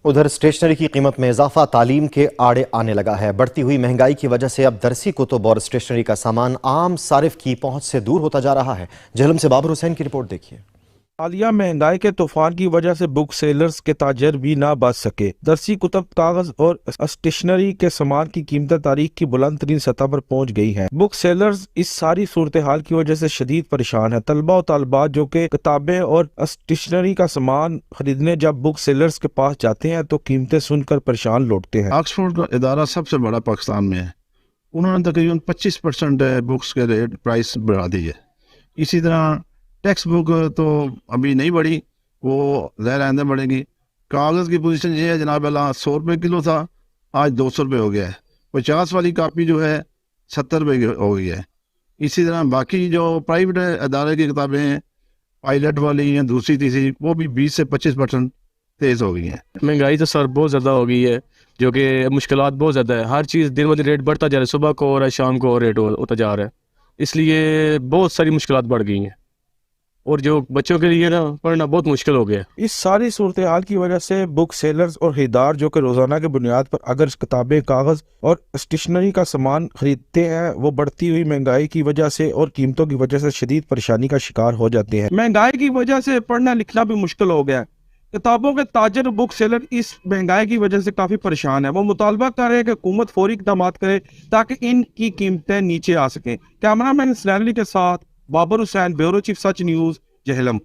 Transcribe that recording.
उधर स्टेशनरी की कीमत में इजाफा तालीम के आड़े आने लगा है। बढ़ती हुई महंगाई की वजह से अब दरसी कुतुब और स्टेशनरी का सामान आम सारिफ की पहुंच से दूर होता जा रहा है। झेलम से बाबर हुसैन की रिपोर्ट देखिए। हालिया महंगाई के तूफान की वजह से बुक सेलर्स के ताजर भी ना बच सके। दरसी कुतुब, कागज और स्टेशनरी के सामान की कीमतें तारीख की बुलंद तरीन सतह पर पहुंच गई हैं। बुक सेलर्स इस सारी सूरत हाल की वजह से शदीद परेशान है। तलबा और तालबात जो कि किताबें और स्टेशनरी का सामान खरीदने जब बुक सेलर्स के पास जाते हैं तो कीमतें सुनकर परेशान लौटते हैं। ऑक्सफोर्ड का इदारा सबसे बड़ा पाकिस्तान में है। उन्होंने तकरीबन 25% बुक्स के रेट प्राइस बढ़ा दी है। इसी तरह टेक्स्ट बुक तो अभी नहीं बढ़ी, वो ज़ाहिर आइंदा बढ़ेगी। कागज़ की पोजीशन ये है जनाब, अल्लाह 100 रुपये किलो था, आज 200 रुपये हो गया है। 50 वाली कापी जो है 70 रुपये हो गई है। इसी तरह बाकी जो प्राइवेट अदारे की किताबें हैं, पायलट वाली या दूसरी तीसरी, वो भी 20 से 25% तेज़ हो गई हैं। महंगाई तो सर बहुत ज़्यादा हो गई है, जो कि मुश्किलात बहुत ज़्यादा है। हर चीज़ दिन ब दिन रेट बढ़ता जा रहा है, सुबह को और शाम को रेट होता जा रहा है, इसलिए बहुत सारी मुश्किलात बढ़ गई हैं और जो बच्चों के लिए ना पढ़ना बहुत मुश्किल हो गया है। इस सारी सूरत हाल की वजह से बुक सेलर्स और खरीदार जो कि रोजाना के बुनियाद पर अगर किताबें, कागज और स्टेशनरी का सामान खरीदते हैं, वो बढ़ती हुई महंगाई की वजह से और कीमतों की वजह से शदीद परेशानी का शिकार हो जाते हैं। महंगाई की वजह से पढ़ना लिखना भी मुश्किल हो गया है। किताबों के ताजर बुक सेलर इस महंगाई की वजह से काफी परेशान है। वो मुतालबा कर रहे हैं कि हुकूमत फौरी इक़दाम करे ताकि इनकी कीमतें नीचे आ सकें। कैमरामैन सैनली के साथ बाबर हुसैन, ब्यूरो चीफ सच न्यूज़, जहलम।